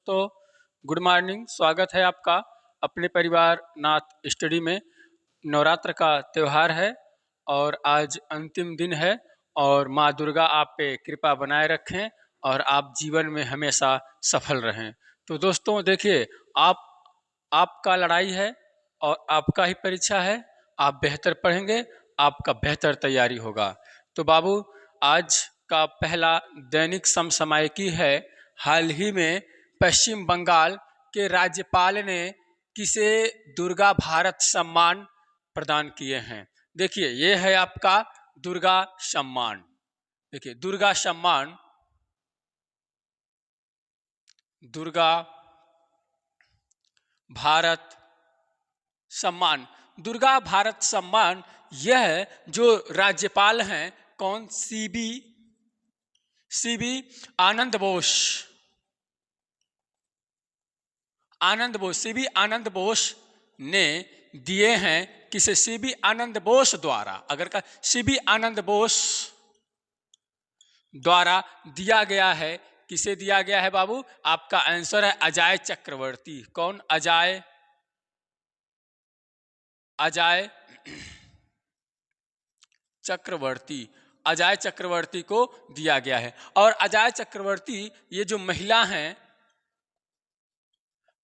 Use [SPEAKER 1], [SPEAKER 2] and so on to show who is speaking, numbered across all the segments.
[SPEAKER 1] दोस्तों, good morning. स्वागत है आपका अपने परिवार नाथ स्टडी में। नवरात्र का त्यौहार है और आज अंतिम दिन है और माँ दुर्गा आप पे कृपा बनाए रखें और आप जीवन में हमेशा सफल रहें। तो दोस्तों देखिए, आप आपका लड़ाई है और आपका ही परीक्षा है। आप बेहतर पढ़ेंगे, आपका बेहतर तैयारी होगा। तो बाबू, आज का पहला दैनिक समसामयिकी है। हाल ही में पश्चिम बंगाल के राज्यपाल ने किसे दुर्गा भारत सम्मान प्रदान किए हैं। देखिए, ये है आपका दुर्गा सम्मान। देखिए, दुर्गा सम्मान, दुर्गा भारत सम्मान, दुर्गा भारत सम्मान। यह जो राज्यपाल हैं, कौन? सीबी आनंद बोस। सीबी आनंद बोस ने दिए हैं। किसे? सीबी आनंद बोस द्वारा। अगर का सीबी आनंद बोस द्वारा दिया गया है। किसे दिया गया है बाबू? आपका आंसर है अजय चक्रवर्ती। कौन? अजय चक्रवर्ती। अजय चक्रवर्ती को दिया गया है। और अजय चक्रवर्ती, ये जो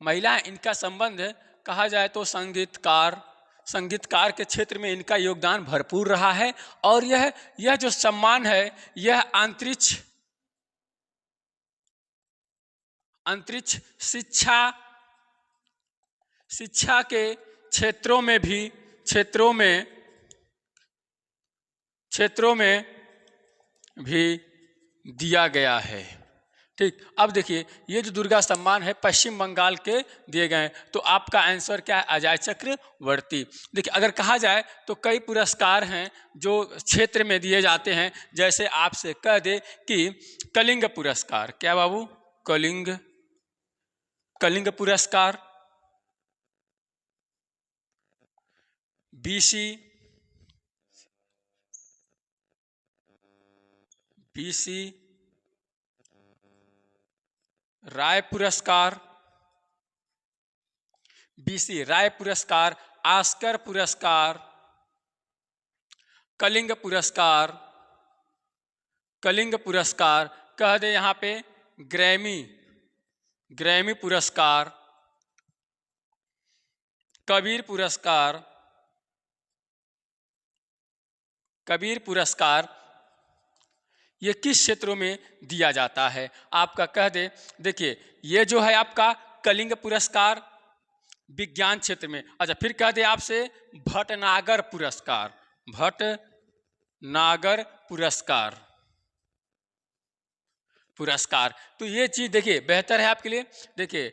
[SPEAKER 1] महिला इनका संबंध कहा जाए तो संगीतकार के क्षेत्र में इनका योगदान भरपूर रहा है। और यह जो सम्मान है, यह अंतरिक्ष शिक्षा के क्षेत्रों में भी दिया गया है। ठीक, अब देखिए, ये जो दुर्गा सम्मान है पश्चिम बंगाल के दिए गए हैं। तो आपका आंसर क्या है? अजय चक्रवर्ती। देखिए, अगर कहा जाए तो कई पुरस्कार हैं जो क्षेत्र में दिए जाते हैं। जैसे आपसे कह दे कि कलिंग पुरस्कार। क्या बाबू? कलिंग पुरस्कार, बीसी राय पुरस्कार, ऑस्कर पुरस्कार, कलिंग पुरस्कार, कह दे यहाँ पे ग्रैमी पुरस्कार, कबीर पुरस्कार, ये किस क्षेत्रों में दिया जाता है? आपका कह दे। देखिए, ये जो है आपका कलिंग पुरस्कार विज्ञान क्षेत्र में। अच्छा, फिर कह दे आपसे भटनागर पुरस्कार। तो ये चीज देखिए बेहतर है आपके लिए। देखिए,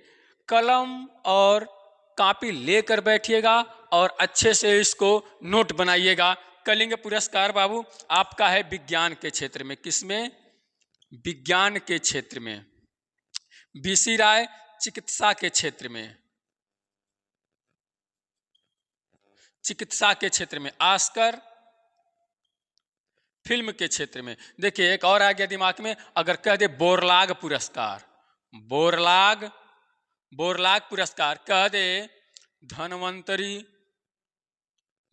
[SPEAKER 1] कलम और कॉपी लेकर बैठिएगा और अच्छे से इसको नोट बनाइएगा। कलिंग पुरस्कार बाबू आपका है विज्ञान के क्षेत्र में। किसमें? विज्ञान के क्षेत्र में। बीसी राय चिकित्सा के क्षेत्र में। ऑस्कर फिल्म के क्षेत्र में। देखिए, एक और आ गया दिमाग में। अगर कह दे बोरलाग पुरस्कार, कह दे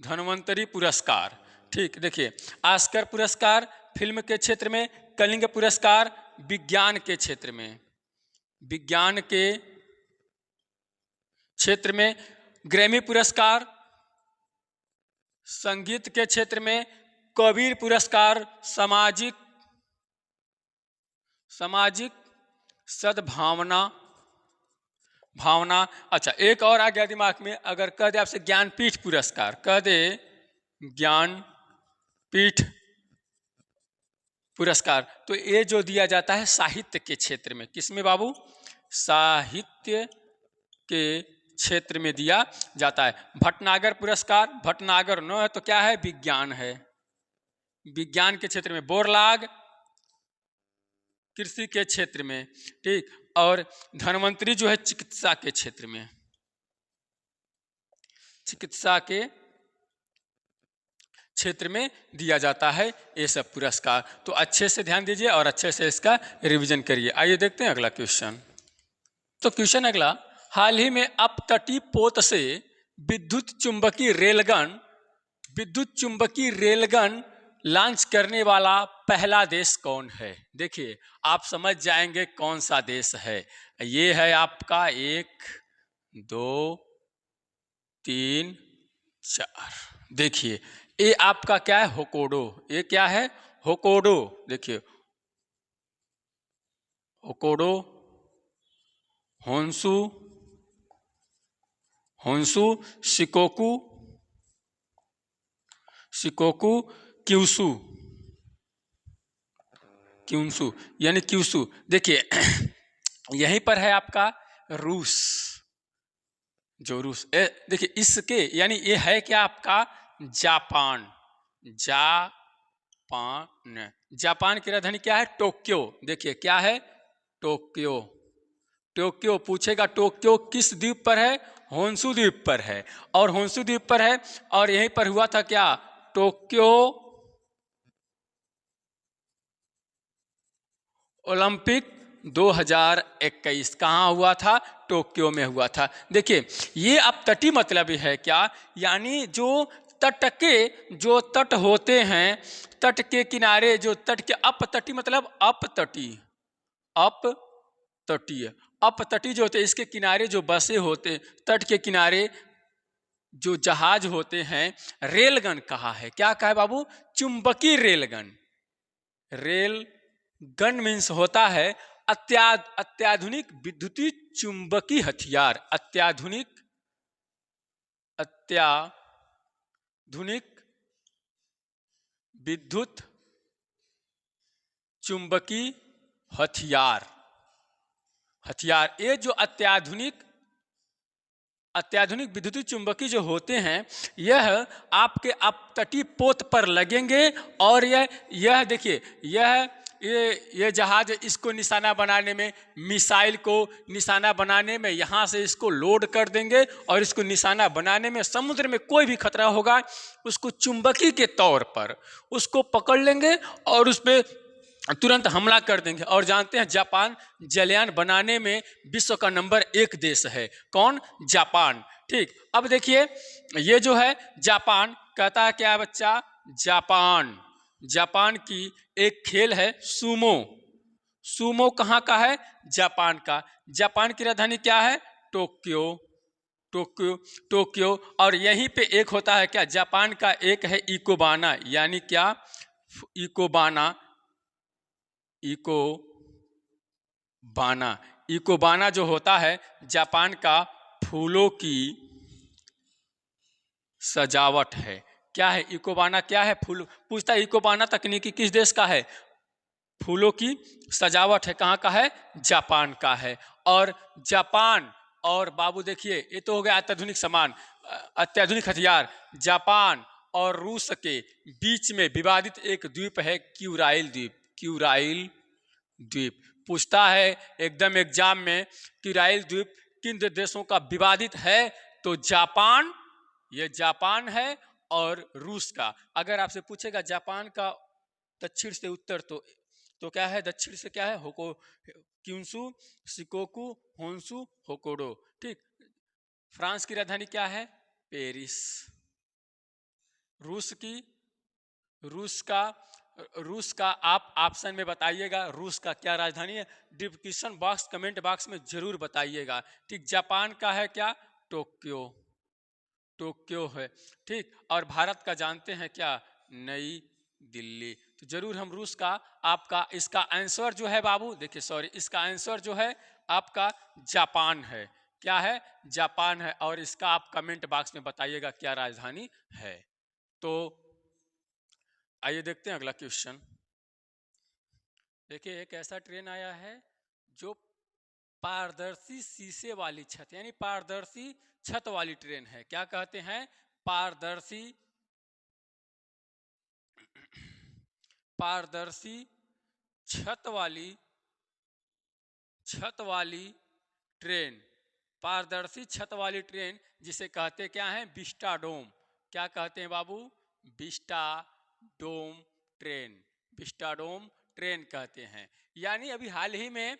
[SPEAKER 1] धन्वंतरी पुरस्कार। ठीक, देखिए, ऑस्कर पुरस्कार फिल्म के क्षेत्र में, कलिंग पुरस्कार विज्ञान के क्षेत्र में, ग्रैमी पुरस्कार संगीत के क्षेत्र में, कबीर पुरस्कार सामाजिक सद्भावना। अच्छा, एक और आ गया दिमाग में। अगर कह दे आपसे ज्ञानपीठ पुरस्कार, कह दे ज्ञानपीठ पुरस्कार। तो ये जो दिया जाता है साहित्य के क्षेत्र में। किसमें बाबू? साहित्य के क्षेत्र में दिया जाता है। भटनागर पुरस्कार, भटनागर न है तो क्या है? विज्ञान है। विज्ञान के क्षेत्र में। बोरलाग कृषि के क्षेत्र में। ठीक, और धन्वंतरी जो है चिकित्सा के क्षेत्र में दिया जाता है ये सब पुरस्कार। तो अच्छे से ध्यान दीजिए और अच्छे से इसका रिवीजन करिए। आइए देखते हैं अगला क्वेश्चन। तो क्वेश्चन अगला, हाल ही में अपतटीय पोत से विद्युत चुंबकीय रेलगन लॉन्च करने वाला पहला देश कौन है? देखिए आप समझ जाएंगे कौन सा देश है। ये है आपका 1 2 3 4। देखिए ये आपका क्या है? होकोडो। ये क्या है? होकोडो। देखिए होकोडो, होन्सू, शिकोकू, क्यूसू, यानी क्यूसू। देखिए यहीं पर है आपका रूस। जो रूस देखिए इसके यानी ये है क्या आपका? जापान। जापान की राजधानी क्या है? टोक्यो। देखिए क्या है? टोक्यो। टोक्यो पूछेगा टोक्यो किस द्वीप पर है? होन्सू द्वीप पर है। और होन्सू द्वीप पर है और यहीं पर हुआ था क्या? टोक्यो ओलंपिक 2021 कहाँ हुआ था? टोक्यो में हुआ था। देखिए ये अपतटीय मतलब है क्या? यानी जो तट होते हैं, तट के किनारे जो तट के, अपतटीय मतलब अपतटीय, अपतटीय जो होते हैं इसके किनारे जो बसे होते, तट के किनारे जो जहाज होते हैं, रेलगन कहा है। क्या कहा है बाबू? चुंबकीय रेलगन। रेल गन मीन्स होता है अत्याधुनिक विद्युतीय चुंबकीय हथियार। अत्याधुनिक विद्युत चुंबकीय हथियार। ये जो अत्याधुनिक विद्युतीय चुंबकीय जो होते हैं, यह आपके अपतटीय पोत पर लगेंगे। और यह देखिए ये जहाज इसको निशाना बनाने में, मिसाइल को निशाना बनाने में यहाँ से इसको लोड कर देंगे और इसको निशाना बनाने में समुद्र में कोई भी खतरा होगा उसको चुंबकीय के तौर पर उसको पकड़ लेंगे और उस पर तुरंत हमला कर देंगे। और जानते हैं जापान जलयान बनाने में विश्व का नंबर 1 देश है। कौन? जापान। ठीक, अब देखिए ये जो है जापान कहता है क्या बच्चा? जापान की एक खेल है सूमो। सूमो कहाँ का है? जापान का। जापान की राजधानी क्या है? टोक्यो। और यहीं पे एक होता है क्या? जापान का एक है इकोबाना। यानी क्या? इकोबाना जो होता है जापान का फूलों की सजावट है। क्या है इकोबाना? क्या है? फूल। पूछता है इकोबाना तकनीकी किस देश का है? फूलों की सजावट है। कहाँ का है? जापान का है। और जापान और बाबू देखिए ये तो हो गया अत्याधुनिक हथियार। जापान और रूस के बीच में विवादित एक द्वीप है क्यूराइल द्वीप। पूछता है एकदम एग्जाम में क्यूराइल द्वीप किन देशों का विवादित है? तो जापान, ये जापान है और रूस का। अगर आपसे पूछेगा जापान का दक्षिण से उत्तर तो क्या है? दक्षिण से क्या है? क्यूसू, शिकोकू, होन्सू, होकोडो। ठीक, फ्रांस की राजधानी क्या है? पेरिस। रूस का आप ऑप्शन में बताइएगा रूस का क्या राजधानी है। डिस्क्रिप्शन बॉक्स कमेंट बॉक्स में जरूर बताइएगा। ठीक, जापान का है क्या? टोक्यो है। ठीक, और भारत का जानते हैं क्या? नई दिल्ली। तो जरूर हम रूस का, आपका इसका आंसर जो है बाबू देखिए, सॉरी, इसका आंसर जो है आपका जापान है। क्या है? जापान है। और इसका आप कमेंट बॉक्स में बताइएगा क्या राजधानी है। तो आइए देखते हैं अगला क्वेश्चन। देखिए एक ऐसा ट्रेन आया है जो पारदर्शी शीशे वाली छत, यानी पारदर्शी छत वाली ट्रेन है। क्या कहते हैं? पारदर्शी छत वाली ट्रेन। पारदर्शी छत वाली ट्रेन जिसे कहते क्या है? विस्टाडोम। क्या कहते हैं बाबू? विस्टाडोम ट्रेन कहते हैं। यानी अभी हाल ही में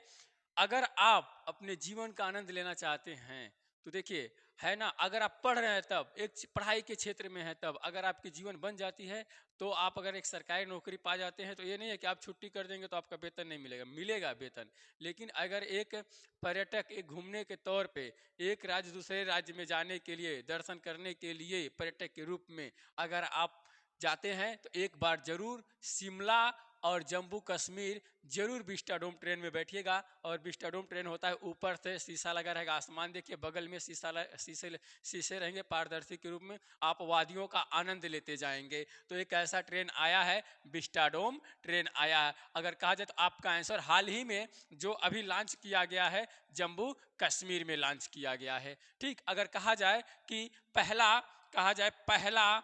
[SPEAKER 1] अगर आप अपने जीवन का आनंद लेना चाहते हैं तो देखिए, है ना, अगर आप पढ़ रहे हैं तब एक पढ़ाई के क्षेत्र में है, तब अगर आपकी जीवन बन जाती है तो आप अगर एक सरकारी नौकरी पा जाते हैं तो ये नहीं है कि आप छुट्टी कर देंगे तो आपका वेतन नहीं मिलेगा, मिलेगा वेतन। लेकिन अगर एक पर्यटक एक घूमने के तौर पे एक राज्य दूसरे राज्य में जाने के लिए, दर्शन करने के लिए पर्यटक के रूप में अगर आप जाते हैं तो एक बार जरूर शिमला और जम्मू कश्मीर जरूर विस्टाडोम ट्रेन में बैठिएगा। और विस्टाडोम ट्रेन होता है ऊपर से शीशा लगा रहेगा, आसमान देखिए, बगल में शीशे रहेंगे पारदर्शी के रूप में, आप वादियों का आनंद लेते जाएंगे। तो एक ऐसा ट्रेन आया है, विस्टाडोम ट्रेन आया है। अगर कहा जाए तो आपका आंसर हाल ही में जो अभी लॉन्च किया गया है जम्मू कश्मीर में लॉन्च किया गया है। ठीक, अगर कहा जाए कि पहला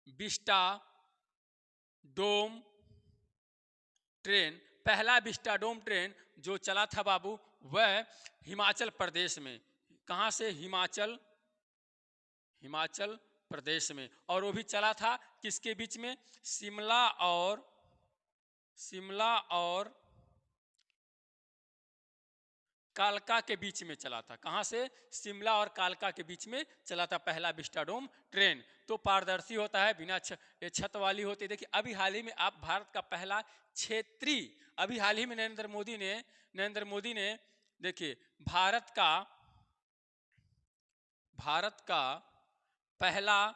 [SPEAKER 1] विस्टाडोम ट्रेन, पहला विस्टाडोम ट्रेन जो चला था बाबू, वह हिमाचल प्रदेश में, कहाँ से, हिमाचल प्रदेश में। और वो भी चला था किसके बीच में, शिमला और कालका के बीच में चला था। कहाँ से, शिमला और कालका के बीच में चला था पहला विस्टाडोम ट्रेन। तो पारदर्शी होता है, बिना छत वाली होती है। देखिए अभी हाल ही में आप भारत का पहला क्षेत्रीय, अभी हाल ही में नरेंद्र मोदी ने देखिए भारत का पहला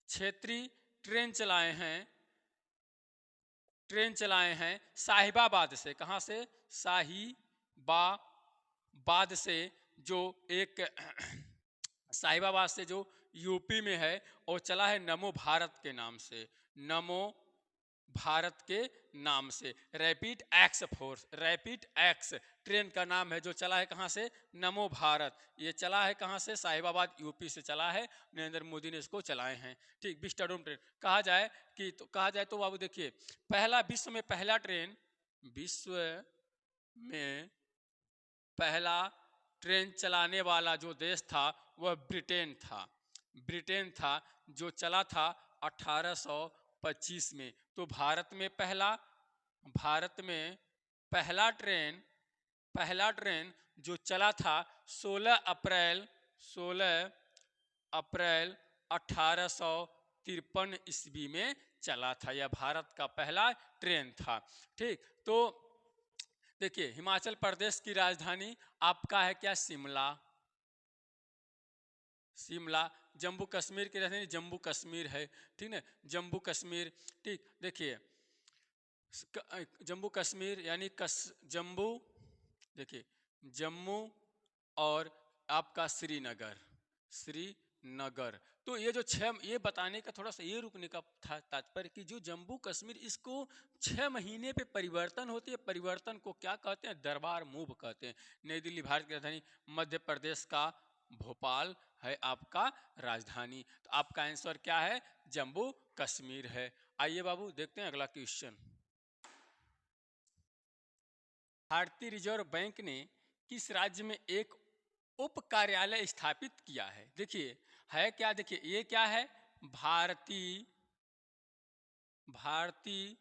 [SPEAKER 1] क्षेत्रीय ट्रेन चलाए हैं साहिबाबाद से। कहाँ से, साहिबाबाद से, जो एक साहिबाबाद से जो यूपी में है, और चला है नमो भारत के नाम से, नमो भारत के नाम से। रैपिड एक्स ट्रेन का नाम है जो चला है कहाँ से, नमो भारत। ये चला है कहाँ से, साहिबाबाद यूपी से चला है, नरेंद्र मोदी ने इसको चलाए हैं। ठीक, विस्टाडोम ट्रेन कहा जाए तो बाबू देखिए, विश्व में पहला ट्रेन चलाने वाला जो देश था वह ब्रिटेन था, जो चला था 1825 में। तो भारत में पहला ट्रेन जो चला था 16 अप्रैल 1853 ईस्वी में चला था। यह भारत का पहला ट्रेन था। ठीक, तो देखिए हिमाचल प्रदेश की राजधानी आपका है क्या, शिमला। जम्मू कश्मीर की राजधानी जम्मू कश्मीर है, ठीक है, जम्मू कश्मीर। ठीक, देखिए जम्मू कश्मीर यानी देखिए जम्मू और आपका श्रीनगर। तो ये जो ये बताने का थोड़ा सा ये रुकने का था तात्पर्य कि जो जम्मू कश्मीर, इसको 6 महीने पे परिवर्तन होती है। परिवर्तन को क्या कहते हैं, दरबार मूव कहते हैं। नई दिल्ली भारत की राजधानी, मध्य प्रदेश का भोपाल है आपका राजधानी। तो आपका आंसर क्या है, जम्मू कश्मीर है। आइए बाबू देखते हैं अगला क्वेश्चन। भारतीय रिजर्व बैंक ने किस राज्य में एक उप कार्यालय स्थापित किया है। देखिए है क्या, देखिए ये क्या है, भारतीय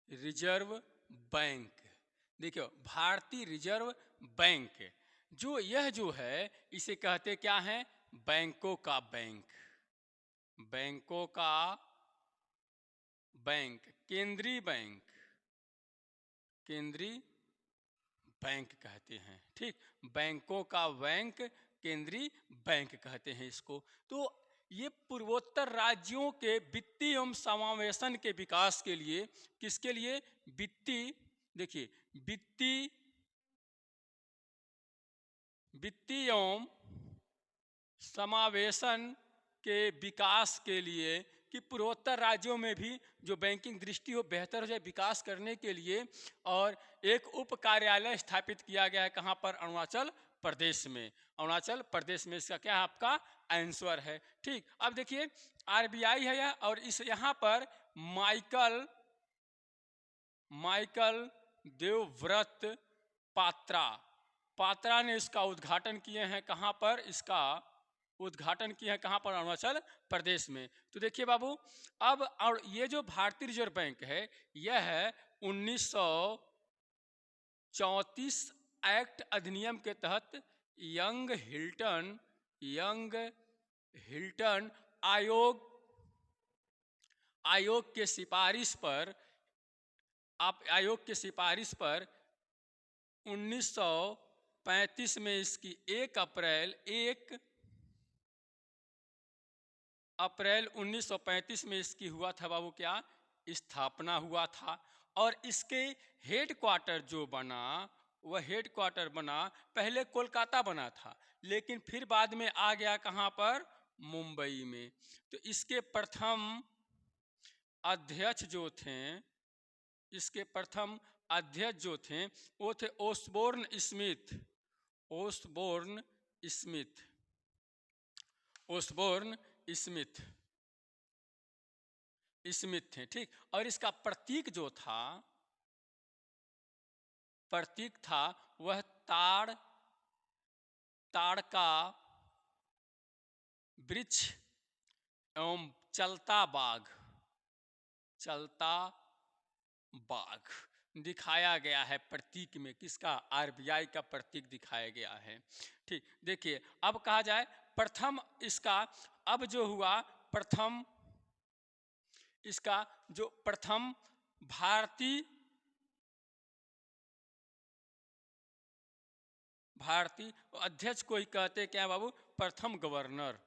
[SPEAKER 1] रिजर्व बैंक। देखियो भारतीय रिजर्व बैंक यह जो है इसे कहते क्या है, बैंकों का बैंक, केंद्रीय बैंक कहते हैं। ठीक, बैंकों का बैंक, केंद्रीय बैंक कहते हैं इसको। तो ये पूर्वोत्तर राज्यों के वित्तीय एवं समावेशन के विकास के लिए, किसके लिए, वित्तीय एवं समावेशन के विकास के लिए, कि पूर्वोत्तर राज्यों में भी जो बैंकिंग दृष्टि हो बेहतर हो जाए, विकास करने के लिए। और एक उप कार्यालय स्थापित किया गया है कहाँ पर, अरुणाचल प्रदेश में। इसका क्या है, आपका आंसर है। ठीक, अब देखिए आरबीआई है यह, और इस यहाँ पर माइकल देवव्रत पात्रा ने इसका उद्घाटन किए हैं। कहाँ पर, इसका उद्घाटन किया है कहाँ पर? अरुणाचल प्रदेश में। तो देखिए बाबू, अब और ये जो भारतीय रिजर्व बैंक है यह है 1934 एक्ट अधिनियम के तहत यंग हिल्टन आयोग के सिफारिश पर 1935 में इसकी 1 अप्रैल 1935 में इसकी हुआ था बाबू क्या? स्थापना हुआ था। और इसके हेडक्वार्टर जो बना, वह हेडक्वार्टर बना पहले कोलकाता बना था, लेकिन फिर बाद में आ गया कहाँ पर? मुंबई में। तो इसके प्रथम अध्यक्ष जो थे वो थे ओसबोर्न स्मिथ थे, ठीक। और इसका प्रतीक था वह ताड़ का वृक्ष एवं चलता बाघ दिखाया गया है प्रतीक में। किसका? आरबीआई का प्रतीक दिखाया गया है, ठीक। देखिए अब कहा जाए प्रथम इसका, अब जो हुआ प्रथम इसका जो प्रथम भारतीय अध्यक्ष को ही कहते क्या है बाबू? प्रथम गवर्नर,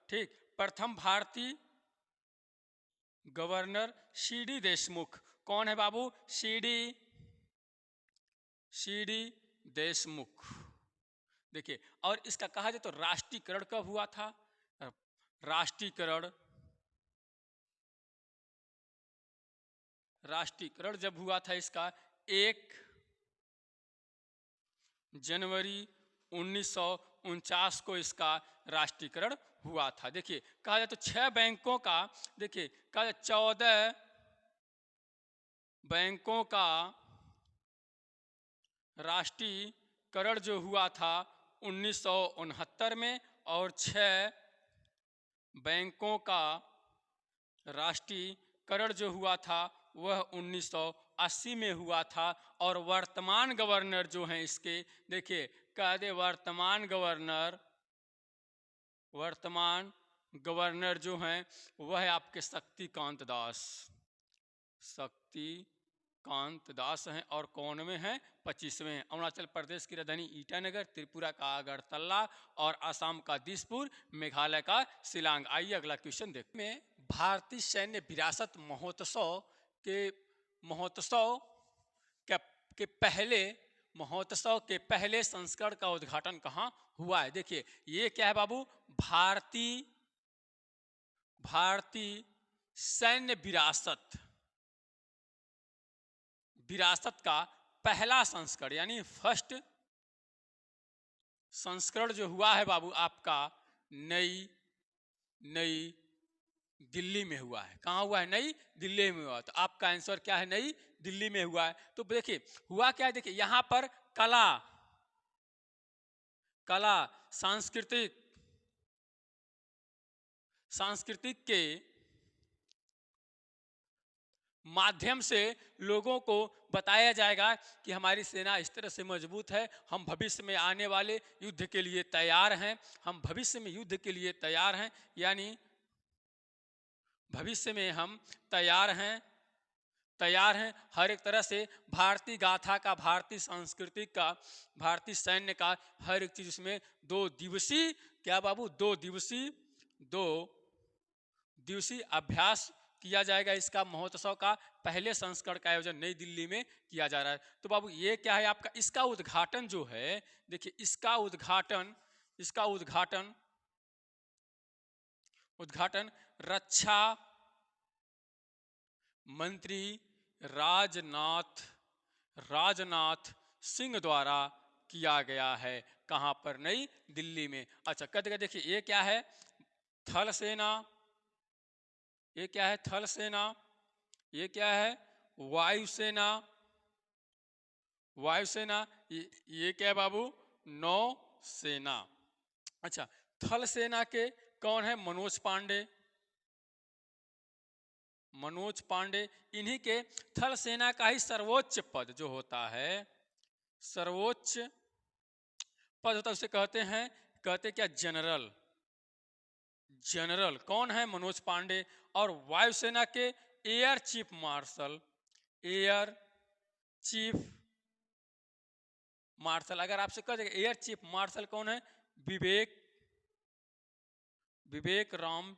[SPEAKER 1] ठीक। प्रथम भारतीय गवर्नर सीडी देशमुख। कौन है बाबू? सीडी देशमुख। देखिए, और इसका कहा जाए तो राष्ट्रीयकरण कब हुआ था? राष्ट्रीयकरण जब हुआ था इसका 1 जनवरी 1949 को इसका राष्ट्रीयकरण हुआ था। देखिए कहा जाए तो 6 बैंकों का, देखिए कहा जाए 14 बैंकों का राष्ट्रीयकरण जो हुआ था 1969 में, और 6 बैंकों का राष्ट्रीयकरण जो हुआ था वह 1980 में हुआ था। और वर्तमान गवर्नर जो हैं इसके, देखिए कह दे वर्तमान गवर्नर जो हैं वह है आपके शक्तिकांत दास हैं। और कौन में हैं? 25वें हैं। अरुणाचल प्रदेश की राजधानी ईटानगर, त्रिपुरा का अगरतला और असम का दिसपुर, मेघालय का शिलांग। आइए अगला क्वेश्चन देखते हैं। भारतीय सैन्य विरासत महोत्सव के पहले संस्करण का उद्घाटन कहाँ हुआ है? देखिए ये क्या है बाबू? भारतीय सैन्य विरासत का पहला संस्करण यानी फर्स्ट संस्करण जो हुआ है बाबू आपका नई दिल्ली में हुआ है। कहाँ हुआ है? नई दिल्ली में हुआ। तो आपका आंसर क्या है? नई दिल्ली में हुआ है। तो देखिए हुआ क्या है, देखिए यहां पर कला सांस्कृतिक के माध्यम से लोगों को बताया जाएगा कि हमारी सेना इस तरह से मजबूत है, हम भविष्य में आने वाले युद्ध के लिए तैयार हैं, यानी भविष्य में हम तैयार हैं हर एक तरह से। भारतीय गाथा का, भारतीय संस्कृति का, भारतीय सैन्य का हर एक चीज उसमें 2 दिवसीय क्या बाबू? 2 दिवसीय अभ्यास किया जाएगा। इसका महोत्सव का पहले संस्करण का आयोजन नई दिल्ली में किया जा रहा है। तो बाबू ये क्या है आपका? इसका उद्घाटन जो है, देखिए इसका उद्घाटन रक्षा मंत्री राजनाथ सिंह द्वारा किया गया है। कहां पर? नई दिल्ली में। अच्छा कहते देखिए ये क्या है? थल सेना, ये क्या है? थल सेना, ये क्या है? वायुसेना, ये क्या है बाबू? नौसेना। अच्छा, थल सेना के कौन है? मनोज पांडे। मनोज पांडे, इन्हीं के थल सेना का ही सर्वोच्च पद जो होता है, सर्वोच्च पद होता है, उसे कहते क्या? जनरल। जनरल कौन है? मनोज पांडे। और वायुसेना के air chief marshal, air chief marshal, अगर आपसे कह देगा एयर चीफ मार्शल कौन है? विवेक राम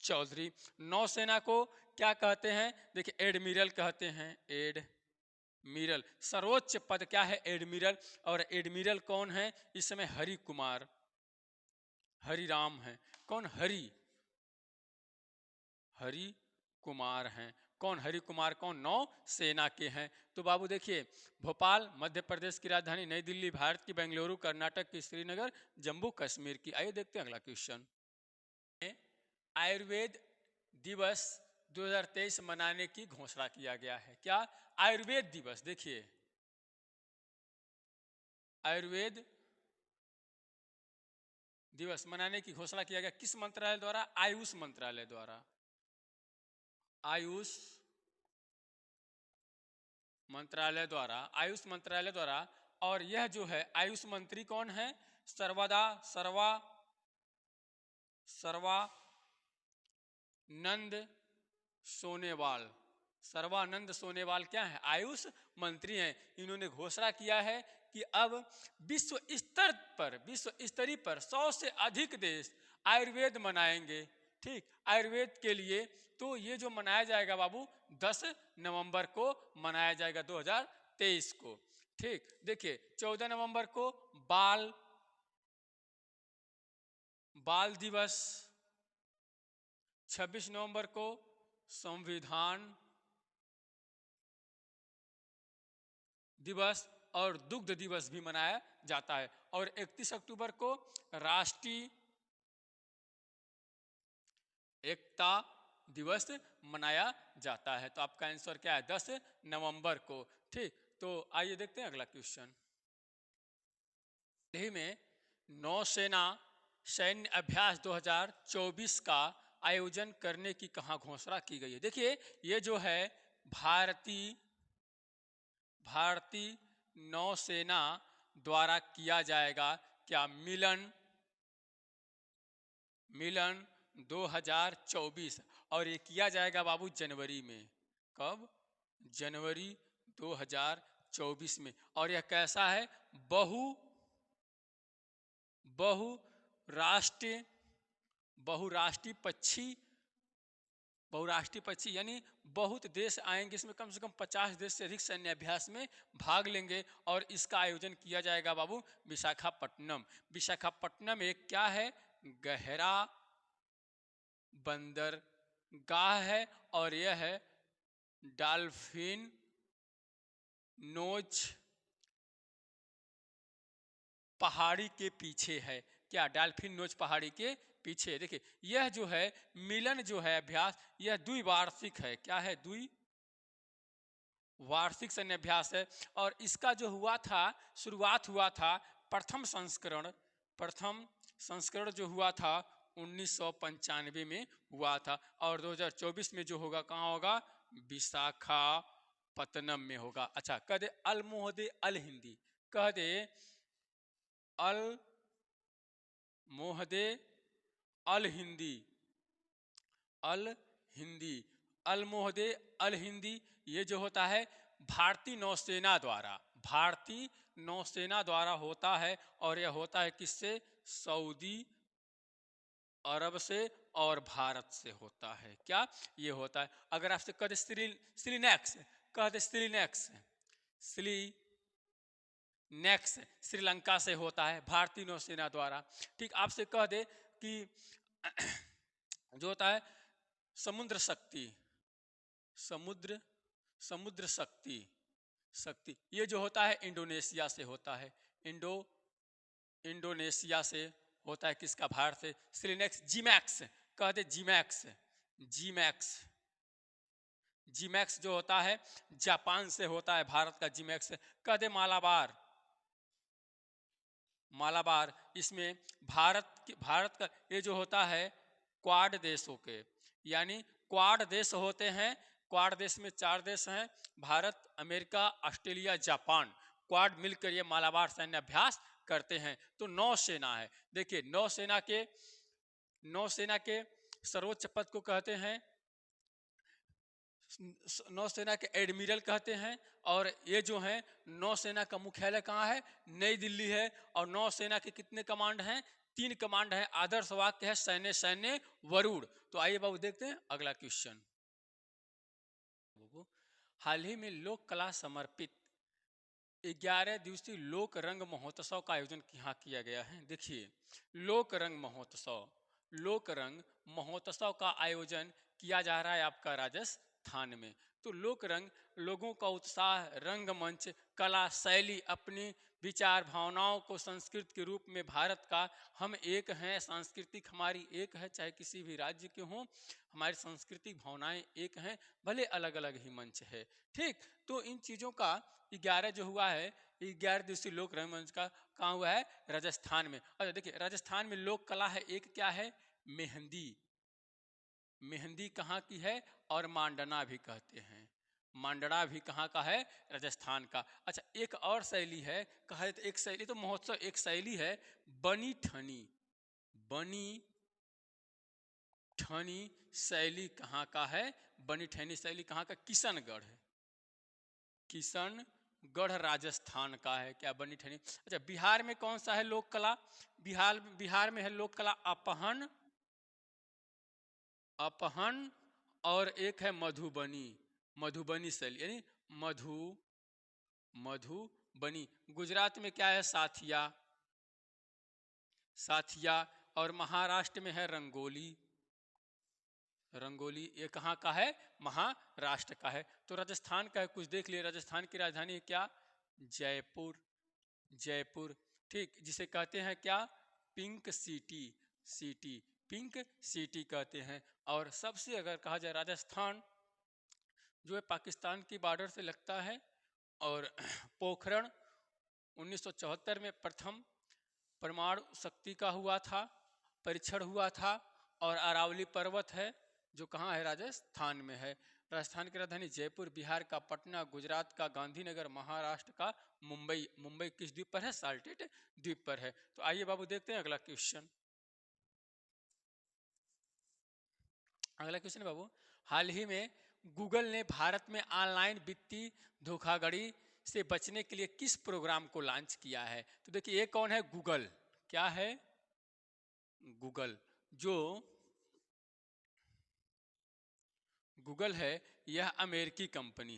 [SPEAKER 1] चौधरी। नौसेना को क्या कहते हैं? देखिए, एडमिरल कहते हैं, एडमिरल। सर्वोच्च पद क्या है? एडमिरल। और एडमिरल कौन है इस समय? हरि कुमार, हरिराम है। कौन? हरि कुमार हैं। कौन? हरि कुमार। कौन? नौसेना के हैं। तो बाबू देखिए, भोपाल मध्य प्रदेश की राजधानी, नई दिल्ली भारत की, बेंगलुरु कर्नाटक की, श्रीनगर जम्मू कश्मीर की। आइए देखते हैं अगला क्वेश्चन। आयुर्वेद दिवस 2023 मनाने की घोषणा किया गया है। क्या? आयुर्वेद दिवस। देखिए, आयुर्वेद दिवस मनाने की घोषणा किया गया किस मंत्रालय द्वारा? आयुष मंत्रालय द्वारा। आयुष मंत्रालय द्वारा, आयुष मंत्रालय द्वारा। और यह जो है आयुष मंत्री कौन है? सर्वानंद सोनेवाल। सर्वानंद सोनेवाल क्या है? आयुष मंत्री हैं। इन्होंने घोषणा किया है कि अब विश्व स्तरीय पर 100 से अधिक देश आयुर्वेद मनाएंगे। ठीक, आयुर्वेद के लिए। तो ये जो मनाया जाएगा बाबू 10 नवंबर को मनाया जाएगा 2023 को। ठीक, देखिए 14 नवंबर को बाल दिवस, 26 नवंबर को संविधान दिवस और दुग्ध दिवस भी मनाया जाता है। और 31 अक्टूबर को राष्ट्रीय एकता दिवस मनाया जाता है। तो आपका आंसर क्या है? 10 नवंबर को। ठीक, तो आइए देखते हैं अगला क्वेश्चन। दिल्ली में नौसेना सैन्य अभ्यास 2024 का आयोजन करने की कहाँ घोषणा की गई है? देखिए, ये जो है भारतीय नौसेना द्वारा किया जाएगा। क्या? मिलन 2024। और ये किया जाएगा बाबू जनवरी में। कब? जनवरी 2024 में। और यह कैसा है? बहुराष्ट्रीय पक्षी, यानी बहुत देश आएंगे इसमें, कम से कम 50 देश से अधिक सैन्य अभ्यास में भाग लेंगे। और इसका आयोजन किया जाएगा बाबू विशाखापट्टनम एक क्या है? गहरा बंदरगाह है। और यह है डॉल्फिन नोज पहाड़ी के पीछे है। क्या? डॉल्फिन नोज पहाड़ी के पीछे। देखिए, यह जो है मिलन जो है अभ्यास, यह द्विवार्षिक है। क्या है? द्विवार्षिक सैन्य अभ्यास है। और इसका जो शुरुआत हुआ था, प्रथम संस्करण जो हुआ था 1995 में हुआ था। और 2024 में जो होगा कहाँ होगा? विशाखापत्तनम में होगा। अच्छा, कह दे अल मोहदे अल हिंदी, कह दे अल मोहदे अल हिंदी, अल मोहदे अल हिंदी। ये जो होता है भारतीय नौसेना द्वारा होता है। और यह होता है किससे? सऊदी अरब से और भारत से होता है। क्या? ये होता है। अगर आपसे कह दे श्रीलैक्स, कह दे श्रीलैक्स श्रीलंका से होता है भारतीय नौसेना द्वारा। ठीक, आपसे कह दे कि जो होता है समुद्र शक्ति, ये जो होता है इंडोनेशिया से होता है। इंडोनेशिया से होता है। किसका? भारत से। सिलिनेक्स जीमैक्स, कह दे जीमैक्स जो होता है जापान से होता है। भारत का जीमैक्स। कह दे मालाबार, इसमें भारत का ये जो होता है क्वाड देशों के, यानी क्वाड देश होते हैं। क्वाड देश में 4 देश हैं, Bharat, America, Australia, Japan. Quad मिलकर ये मालाबार सैन्य अभ्यास करते हैं। तो नौसेना है, देखिए नौसेना के सर्वोच्च पद को कहते हैं, नौसेना के एडमिरल कहते हैं। और ये जो है नौसेना का मुख्यालय कहाँ है? नई दिल्ली है। और नौसेना के कितने कमांड हैं? 3 कमांड है। आदर्श वाक्य है सैन्य सैन्य वरुण। तो आइए बाबू देखते हैं अगला क्वेश्चन। हाल ही में लोक कला समर्पित 11 दिवसीय लोक रंग महोत्सव का आयोजन यहाँ किया गया है। देखिए लोक रंग महोत्सव का आयोजन किया जा रहा है आपका राजस्थान में। तो लोक रंग लोगों का उत्साह, रंगमंच, कला, शैली, अपनी विचार भावनाओं को संस्कृत के रूप में भारत का हम एक हैं, सांस्कृतिक हमारी एक है, चाहे किसी भी राज्य के हों, हमारी सांस्कृतिक भावनाएं एक हैं, भले अलग अलग ही मंच है। ठीक, तो इन चीज़ों का 11 जो हुआ है, 11 दिवसीय लोक रंगमंच का कहाँ हुआ है? राजस्थान में। अच्छा देखिए राजस्थान में लोक कला है, एक क्या है? मेहंदी। मेहंदी कहाँ की है? और मांडना भी कहते हैं। मांडना भी कहाँ का है? राजस्थान का। अच्छा एक और शैली है, कहा तो एक शैली तो महोत्सव, एक शैली है बनी ठनी। बनी ठनी शैली कहाँ का है? बनी ठनी शैली कहाँ का? किशनगढ़ है। किशनगढ़ राजस्थान का है क्या बनी ठनी? अच्छा बिहार में कौन सा है लोक कला? बिहार में है लोक कला अपहन, और एक है मधुबनी शैली, यानी मधुबनी। गुजरात में क्या है? साथिया। और महाराष्ट्र में है रंगोली। ये कहाँ का है? महाराष्ट्र का है। तो राजस्थान का है, कुछ देख लिए। राजस्थान की राजधानी है क्या? जयपुर। ठीक, जिसे कहते हैं क्या? पिंक सिटी कहते हैं। और सबसे अगर कहा जाए राजस्थान जो है पाकिस्तान की बॉर्डर से लगता है। और पोखरण 1974 में प्रथम परमाणु शक्ति का परीक्षण हुआ था। और अरावली पर्वत है जो कहाँ है? राजस्थान में है। राजस्थान की राजधानी जयपुर, बिहार का पटना, गुजरात का गांधीनगर, महाराष्ट्र का मुंबई किस द्वीप पर है? साल्टेट द्वीप पर है। तो आइए बाबू देखते हैं अगला क्वेश्चन। है बाबू, हाल ही में गूगल ने भारत में ऑनलाइन वित्तीय धोखाधड़ी से बचने के लिए किस प्रोग्राम को लॉन्च किया है? तो देखिए ये कौन है? गूगल। क्या है? गूगल। जो गूगल है यह अमेरिकी कंपनी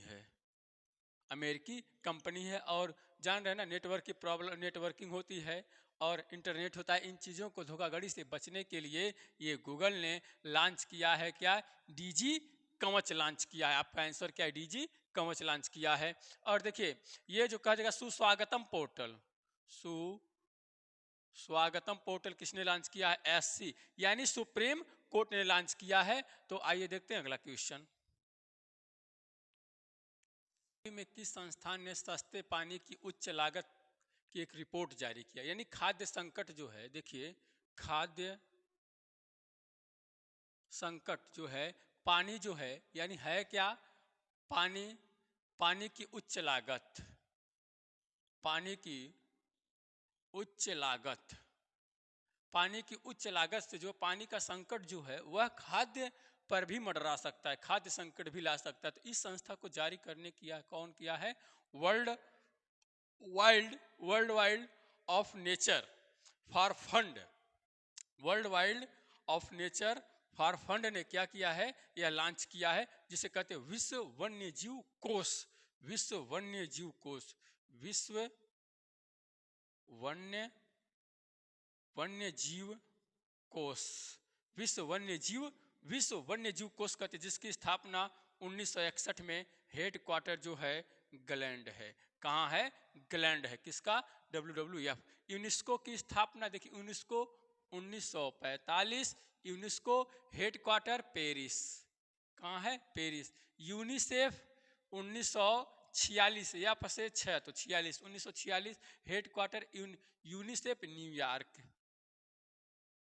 [SPEAKER 1] है। और जान रहे हैं ना, नेटवर्क की प्रॉब्लम, नेटवर्किंग होती है और इंटरनेट होता है। इन चीज़ों को धोखाधड़ी से बचने के लिए ये गूगल ने लॉन्च किया है क्या? डीजी कवच लॉन्च किया है। आपका आंसर क्या है? डीजी कवच लॉन्च किया है। और देखिए ये जो कहा जाएगा सुस्वागतम पोर्टल किसने लॉन्च किया है? एससी, यानी सुप्रीम कोर्ट ने लॉन्च किया है। तो आइए देखते हैं अगला क्वेश्चन। में किस संस्थान ने सस्ते पानी की उच्च लागत की एक रिपोर्ट जारी किया? यानी खाद्य संकट जो है, देखिए खाद्य संकट जो है, पानी जो है, यानी है क्या? पानी की उच्च लागत, पानी की उच्च लागत से जो पानी का संकट जो है वह खाद्य पर भी मंडरा सकता है, खाद्य संकट भी ला सकता है। तो इस संस्था को जारी करने कौन किया है? World wild of nature for fund ने क्या किया है? यह लॉन्च किया है, जिसे कहते हैं विश्व वन्य जीव कोष। विश्व वन्य जीव विश्व वन्य जीव कोष कहते, जिसकी स्थापना 1961 में हेडक्वार्टर जो है ग्लैंड है। कहाँ है? ग्लैंड है। किसका? WWF। यूनेस्को की स्थापना देखिए, यूनेस्को 1945, यूनेस्को हेडक्वार्टर पेरिस। कहाँ है? पेरिस। यूनिसेफ 46 या फसे 6 तो 46 1946 head quarter UNICEF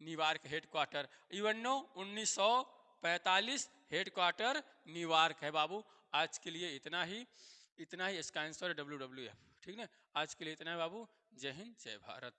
[SPEAKER 1] New York head quarter. Even 1945 head quarter New York है बाबू। आज के लिए इतना ही इसका आंसर WWF। ठीक है, आज के लिए इतना है बाबू। जय हिंद जय भारत।